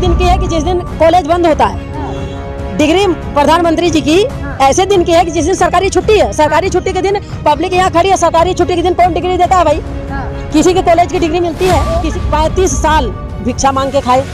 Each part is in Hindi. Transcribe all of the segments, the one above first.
दिन की है कि जिस दिन कॉलेज बंद होता है। डिग्री प्रधानमंत्री जी की ऐसे दिन की है कि जिस दिन सरकारी छुट्टी है। सरकारी छुट्टी के दिन पब्लिक यहाँ खड़ी है, सरकारी छुट्टी के दिन कौन डिग्री देता है भाई? किसी के कॉलेज की डिग्री मिलती है? किसी 35 साल भिक्षा मांग के खाए,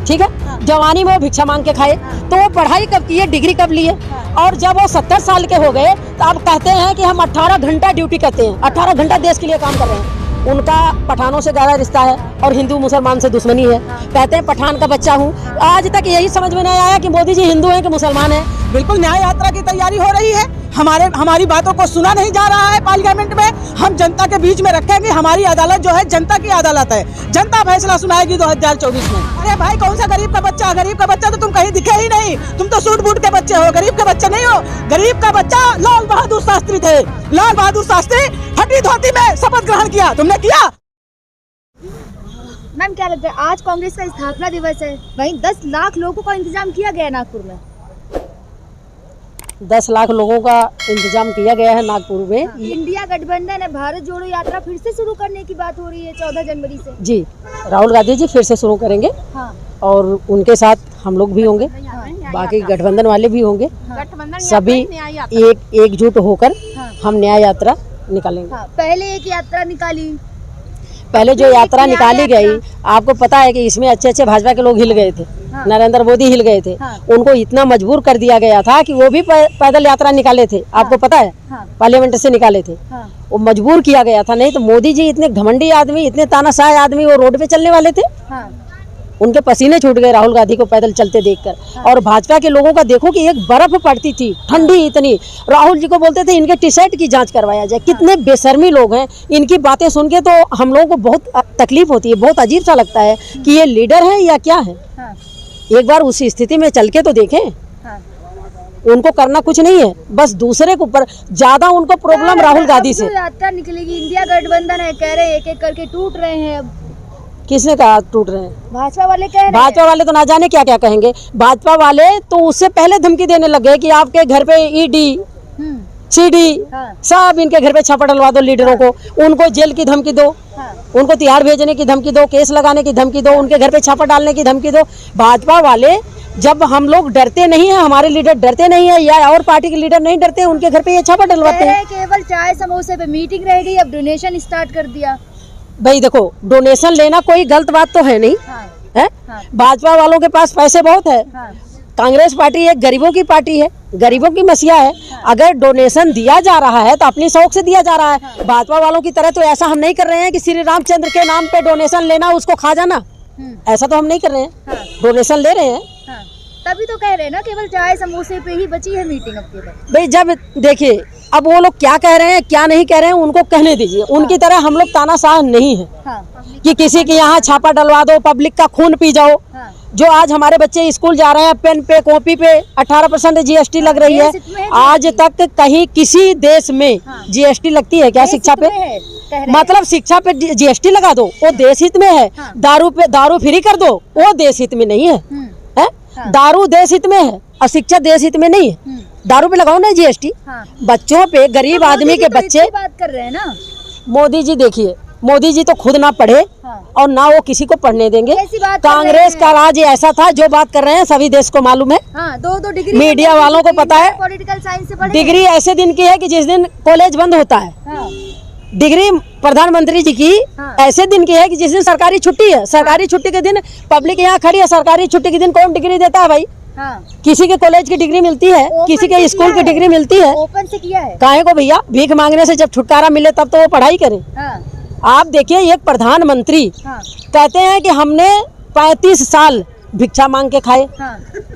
ठीक है, जवानी में वो भिक्षा मांग के खाए, तो वो पढ़ाई कब की है, डिग्री कब ली है? और जब वो 70 साल के हो गए तो अब कहते हैं कि हम 18 घंटा ड्यूटी करते हैं, 18 घंटा देश के लिए काम कर रहे हैं। उनका पठानों से गहरा रिश्ता है और हिंदू मुसलमान से दुश्मनी है। कहते हैं पठान का बच्चा हूँ। आज तक यही समझ में नहीं आया कि मोदी जी हिंदू हैं कि मुसलमान हैं। बिल्कुल न्याय यात्रा की तैयारी हो रही है। हमारी बातों को सुना नहीं जा रहा है पार्लियामेंट में। हम जनता के बीच में रखेंगे। हमारी अदालत जो है जनता की अदालत है। जनता फैसला सुनाएगी 2024 में। अरे भाई कौन सा गरीब का बच्चा? गरीब का बच्चा तो तुम कहीं दिखे ही नहीं। तुम तो सूट बूट के बच्चे हो, गरीब के बच्चे नहीं हो। गरीब का बच्चा लाल बहादुर शास्त्री थे। लाल बहादुर शास्त्री फटी धोती में शपथ ग्रहण किया, तुमने किया? मैम क्या लगता है आज कांग्रेस का स्थापना दिवस है, वहीं 10 लाख लोगों का इंतजाम किया गया है नागपुर में। 10 लाख लोगों का इंतजाम किया गया है नागपुर में। इंडिया गठबंधन है, भारत जोड़ो यात्रा फिर से शुरू करने की बात हो रही है 14 जनवरी से। जी, राहुल गांधी जी फिर से शुरू करेंगे। हाँ। और उनके साथ हम लोग भी होंगे, बाकी गठबंधन वाले भी होंगे। सभी एकजुट होकर हम न्याय यात्रा निकालेंगे। पहले एक यात्रा निकाली, पहले जो यात्रा निकाली गई, आपको पता है कि इसमें अच्छे अच्छे भाजपा के लोग हिल गए थे। नरेंद्र मोदी हिल गए थे। उनको इतना मजबूर कर दिया गया था कि वो भी पैदल यात्रा निकाले थे। आपको पता है, पार्लियामेंट से निकाले थे। वो मजबूर किया गया था, नहीं तो मोदी जी इतने घमंडी आदमी, इतने तानाशाह आदमी, वो रोड पे चलने वाले थे। उनके पसीने छूट गए राहुल गांधी को पैदल चलते देखकर। और भाजपा के लोगों का देखो कि एक बर्फ पड़ती थी, ठंडी इतनी। राहुल जी को बोलते थे इनके टी शर्ट की जांच करवाया जाए। कितने बेशर्मी लोग हैं। इनकी बातें सुन के तो हम लोगों को बहुत तकलीफ होती है, बहुत अजीब सा लगता है कि ये लीडर है या क्या है। एक बार उस स्थिति में चल के तो देखें। उनको करना कुछ नहीं है, बस दूसरे के ऊपर ज्यादा उनको प्रॉब्लम राहुल गांधी से। यात्रा निकलेगी, इंडिया गठबंधन है, कह रहे हैं एक एक करके टूट रहे हैं। किसने कहा टूट रहे हैं? भाजपा वाले कह रहे हैं। भाजपा वाले तो ना जाने क्या क्या कहेंगे। भाजपा वाले तो उससे पहले धमकी देने लगे कि आपके घर पे ईडी सीडी सब इनके घर पे छापा डलवा दो लीडरों को, उनको जेल की धमकी दो, उनको तिहाड़ भेजने की धमकी दो, केस लगाने की धमकी दो, उनके घर पे छापा डालने की धमकी दो। भाजपा वाले जब हम लोग डरते नहीं है, हमारे लीडर डरते नहीं है या और पार्टी के लीडर नहीं डरते, उनके घर पे ये छापा डलवाते हैं। केवल चाय समोसे पे मीटिंग रह गई, अब डोनेशन स्टार्ट कर दिया। भाई देखो, डोनेशन लेना कोई गलत बात तो है नहीं है। भाजपा वालों के पास पैसे बहुत है। कांग्रेस पार्टी एक गरीबों की पार्टी है, गरीबों की मसीहा है। अगर डोनेशन दिया जा रहा है तो अपनी शौक से दिया जा रहा है। भाजपा वालों की तरह तो ऐसा हम नहीं कर रहे हैं कि श्री रामचंद्र के नाम पे डोनेशन लेना, उसको खा जाना, ऐसा तो हम नहीं कर रहे हैं। डोनेशन ले रहे हैं। तभी तो कह रहे हैं ना, केवल चाय समोसे पे ही बची है मीटिंग अब केवल। भाई जब देखिए, अब वो लोग क्या कह रहे हैं क्या नहीं कह रहे हैं उनको कहने दीजिए। उनकी तरह हम लोग तानाशाह नहीं है कि किसी के यहाँ छापा डलवा दो, पब्लिक का खून पी जाओ। जो आज हमारे बच्चे स्कूल जा रहे हैं, पेन पे कॉपी पे 18% GST लग रही है। आज तक कहीं किसी देश में GST लगती है क्या शिक्षा पे? मतलब शिक्षा पे GST लगा दो, वो देश हित में है। दारू पे दारू फ्री कर दो, वो देश हित में नहीं है। दारू देश हित में है और शिक्षा देश हित में नहीं है। दारू पे लगाओ ना GST। बच्चों पे, गरीब आदमी के बच्चे बात कर रहे हैं ना। मोदी जी देखिए, मोदी जी तो खुद ना पढ़े और ना वो किसी को पढ़ने देंगे। कांग्रेस का राज ऐसा था, जो बात कर रहे हैं सभी देश को मालूम है। दो डिग्री मीडिया वालों को पता है। पॉलिटिकल साइंस से पढ़े। डिग्री ऐसे दिन की है कि जिस दिन कॉलेज बंद होता है। डिग्री प्रधानमंत्री जी की ऐसे दिन की है कि जिस दिन सरकारी छुट्टी है। सरकारी छुट्टी के दिन पब्लिक यहाँ खड़ी है, सरकारी छुट्टी के दिन कौन डिग्री देता है भाई? किसी के कॉलेज की डिग्री मिलती है, किसी के स्कूल की डिग्री मिलती है। ओपन से किया है। काहे को भैया? भीख मांगने से जब छुटकारा मिले तब तो वो पढ़ाई करे। आप देखिए, एक प्रधानमंत्री कहते हैं कि हमने 35 साल भिक्षा मांग के खाए,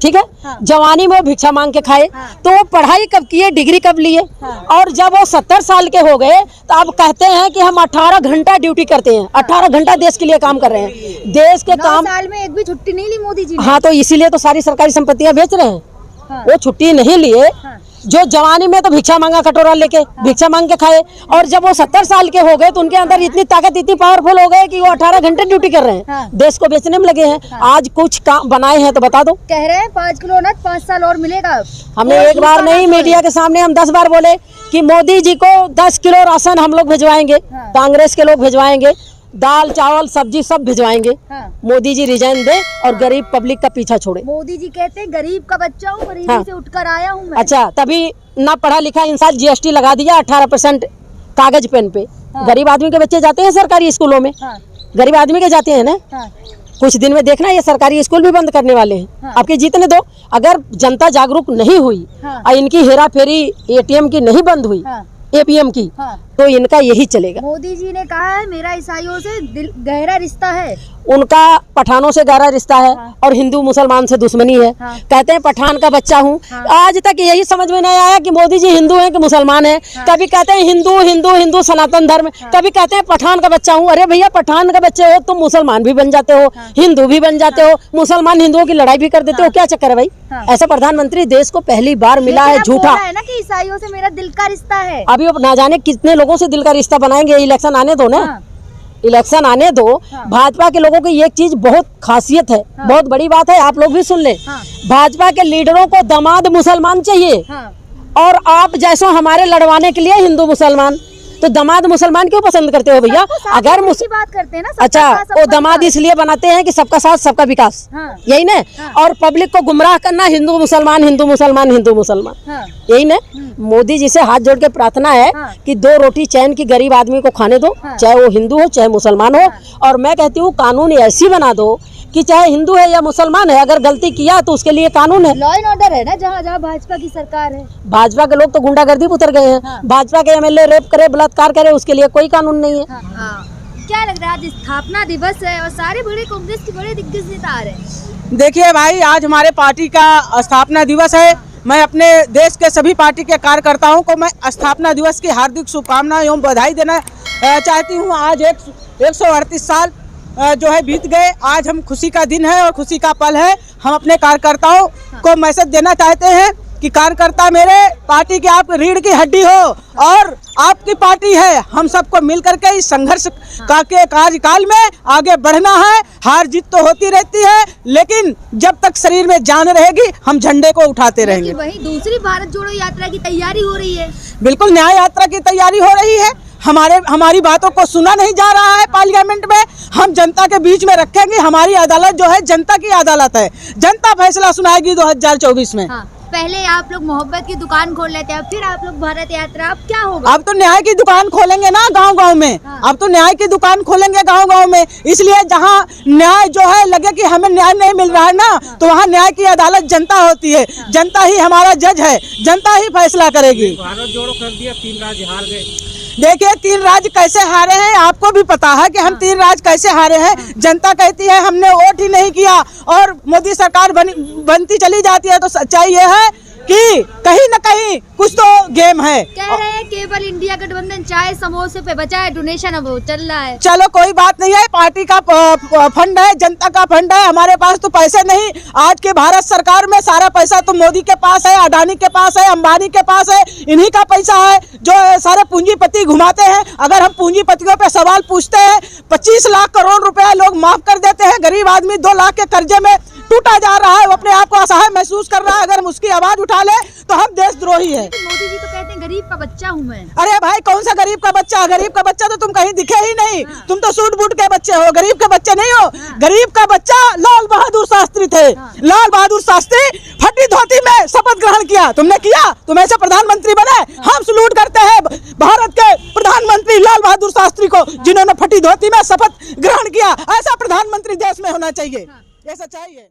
ठीक है, जवानी में भिक्षा मांग के खाए, तो वो पढ़ाई कब किए, डिग्री कब लिए? और जब वो 70 साल के हो गए तो अब कहते हैं कि हम 18 घंटा ड्यूटी करते हैं, 18 घंटा देश के लिए काम कर रहे हैं। देश के काम, साल में एक भी छुट्टी नहीं ली मोदी जी ने। हाँ, तो इसीलिए तो सारी सरकारी संपत्तियां बेच रहे हैं। वो छुट्टी नहीं लिए। जो जवानी में तो भिक्षा मांगा, कटोरा लेके भिक्षा मांग के खाए, और जब वो 70 साल के हो गए तो उनके अंदर इतनी ताकत, इतनी पावरफुल हो गए कि वो 18 घंटे ड्यूटी कर रहे हैं। देश को बेचने में लगे हैं। आज कुछ काम बनाए हैं तो बता दो। कह रहे हैं 5 किलो अनाज 5 साल और मिलेगा। हमने एक बार नहीं, मीडिया के सामने हम 10 बार बोले कि मोदी जी को 10 किलो राशन हम लोग भिजवाएंगे, कांग्रेस के लोग भिजवाएंगे। दाल चावल सब्जी सब भिजवाएंगे। हाँ। मोदी जी रिजाइन दे और गरीब पब्लिक का पीछा छोड़े। मोदी जी कहते हैं गरीब का बच्चा हूँ, गरीबी हाँ। से उठकर आया हूँ मैं। अच्छा, तभी ना पढ़ा लिखा इंसान GST लगा दिया 18% कागज पेन पे। हाँ। गरीब आदमी के बच्चे जाते हैं सरकारी स्कूलों में। हाँ। गरीब आदमी के जाते हैं ना। हाँ। कुछ दिन में देखना ये सरकारी स्कूल भी बंद करने वाले हैं। हाँ। आपके जीतने दो। अगर जनता जागरूक नहीं हुई हाँ। और इनकी हेरा फेरी ATM की नहीं बंद हुई, हाँ। APM की, हाँ। तो इनका यही चलेगा। मोदी जी ने कहा है मेरा ईसाइयों से गहरा रिश्ता है। उनका पठानों से गहरा रिश्ता है। हाँ। और हिंदू मुसलमान से दुश्मनी है। हाँ। कहते हैं पठान का बच्चा हूँ। हाँ। आज तक यही समझ में नहीं आया कि मोदी जी हिंदू हैं कि मुसलमान हैं। हाँ। कभी कहते हैं हिंदू हिंदू हिंदू सनातन धर्म, हाँ। कभी कहते हैं पठान का बच्चा हूँ। अरे भैया, पठान का बच्चे हो तुम मुसलमान भी बन जाते हो। हाँ। हिंदू भी बन जाते हो। मुसलमान हिंदुओं की लड़ाई भी कर देते हो। क्या चक्कर है भाई? हाँ। ऐसा प्रधानमंत्री देश को पहली बार मिला है। लेकिन अब झूठा बोला है ना कि ईसाइयों से मेरा दिल का रिश्ता है। अभी अब ना जाने कितने लोगों से दिल का रिश्ता बनाएंगे। इलेक्शन आने दो ना। हाँ। इलेक्शन आने दो। हाँ। भाजपा के लोगों की एक चीज बहुत खासियत है। हाँ। बहुत बड़ी बात है, आप लोग भी सुन ले। हाँ। भाजपा के लीडरों को दामाद मुसलमान चाहिए। हाँ। और आप जैसो हमारे लड़वाने के लिए हिंदू मुसलमान, तो दामाद मुसलमान क्यों पसंद करते हो भैया? सबको साथ अगर रखने की बात करते हैं ना, सबका अच्छा, साथ, सबका वो दामाद विकास। इसलिए बनाते हैं कि सबका साथ सबका विकास। हाँ। यही ना। हाँ। और पब्लिक को गुमराह करना, हिंदू मुसलमान हिंदू मुसलमान हिंदू मुसलमान, हाँ। यही ना। मोदी जी से हाथ जोड़ के प्रार्थना है हाँ। कि 2 रोटी चैन की गरीब आदमी को खाने दो। हाँ। चाहे वो हिंदू हो चाहे मुसलमान हो। और मैं कहती हूँ कानून ऐसी बना दो कि चाहे हिंदू है या मुसलमान है, अगर गलती किया तो उसके लिए कानून है। लॉ एंड ऑर्डर है ना, जहाँ जहाँ भाजपा की सरकार है। भाजपा के लोग तो गुंडागर्दी पे उतर गए हैं। हाँ। भाजपा के MLA रेप करे, बलात्कार करे, उसके लिए कोई कानून नहीं है। हाँ। क्या लग रहा है आज स्थापना दिवस है और सारे बड़े कांग्रेस के बड़े दिग्गज नेता आ रहे हैं? देखिए भाई, आज हमारे पार्टी का स्थापना दिवस है। मैं अपने देश के सभी पार्टी के कार्यकर्ताओं को मैं स्थापना दिवस की हार्दिक शुभकामनाएं एवं बधाई देना चाहती हूं। आज 138 साल जो है बीत गए। आज हम खुशी का दिन है और खुशी का पल है। हम अपने कार्यकर्ताओं को मैसेज देना चाहते हैं कि कार्यकर्ता मेरे, पार्टी की आप रीढ़ की हड्डी हो और आपकी पार्टी है। हम सबको मिल करके इस संघर्ष के कार्यकाल में आगे बढ़ना है। हार जीत तो होती रहती है, लेकिन जब तक शरीर में जान रहेगी हम झंडे को उठाते रहेंगे। वहीं दूसरी भारत जोड़ो यात्रा की तैयारी हो रही है। बिल्कुल, न्याय यात्रा की तैयारी हो रही है। हमारी बातों को सुना नहीं जा रहा है पार्लियामेंट में। हम जनता के बीच में रखेंगे। हमारी अदालत जो है जनता की अदालत है। जनता फैसला सुनाएगी 2024 में। हाँ। पहले आप लोग मोहब्बत की दुकान खोल लेते हैं, फिर आप लोग भारत यात्रा, अब क्या होगा? अब तो न्याय की दुकान खोलेंगे ना गांव-गांव में। हाँ। अब तो न्याय की दुकान खोलेंगे गांव-गांव में। इसलिए जहां न्याय जो है लगे कि हमें न्याय नहीं मिल रहा है ना, तो वहां न्याय की अदालत जनता होती है। जनता ही हमारा जज है, जनता ही फैसला करेगी। भारत जोड़ो कर दिया, 3 राज्य हार गए। देखिए 3 राज्य कैसे हारे हैं आपको भी पता है कि हम 3 राज्य कैसे हारे हैं। जनता कहती है हमने वोट ही नहीं किया और मोदी सरकार बनती चली जाती है। तो सच्चाई ये है कि कहीं न कहीं कुछ तो गेम है। कह रहे हैं केवल इंडिया गठबंधन चाय समोसे पे बचा है, डोनेशन अब वो चल रहा है। चलो कोई बात नहीं है, पार्टी का फंड है, जनता का फंड है। हमारे पास तो पैसे नहीं। आज के भारत सरकार में सारा पैसा तो मोदी के पास है, अडानी के पास है, अंबानी के पास है। इन्हीं का पैसा है जो सारे पूंजीपति घुमाते हैं। अगर हम पूंजीपतियों पे सवाल पूछते हैं, 25 लाख करोड़ रुपया लोग माफ कर देते हैं। गरीब आदमी 2 लाख के कर्जे में टूटा जा रहा है, वो अपने आप को असहाय महसूस कर रहा है। अगर हम उसकी आवाज उठा ले तो हम देशद्रोही हैं। मोदी जी तो कहते हैं गरीब का बच्चा हूँ मैं। अरे भाई, कौन सा गरीब का बच्चा? गरीब का बच्चा तो तुम कहीं दिखे ही नहीं। तुम तो सूट बूट के बच्चे हो, गरीब के बच्चे नहीं हो। गरीब का बच्चा लाल बहादुर शास्त्री थे। लाल बहादुर शास्त्री फटी धोती में शपथ ग्रहण किया। तुमने किया? तुम ऐसे प्रधानमंत्री बने। हम सलूट करते हैं भारत के प्रधानमंत्री लाल बहादुर शास्त्री को, जिन्होंने फटी धोती में शपथ ग्रहण किया। ऐसा प्रधानमंत्री देश में होना चाहिए। ये सच्चाई है।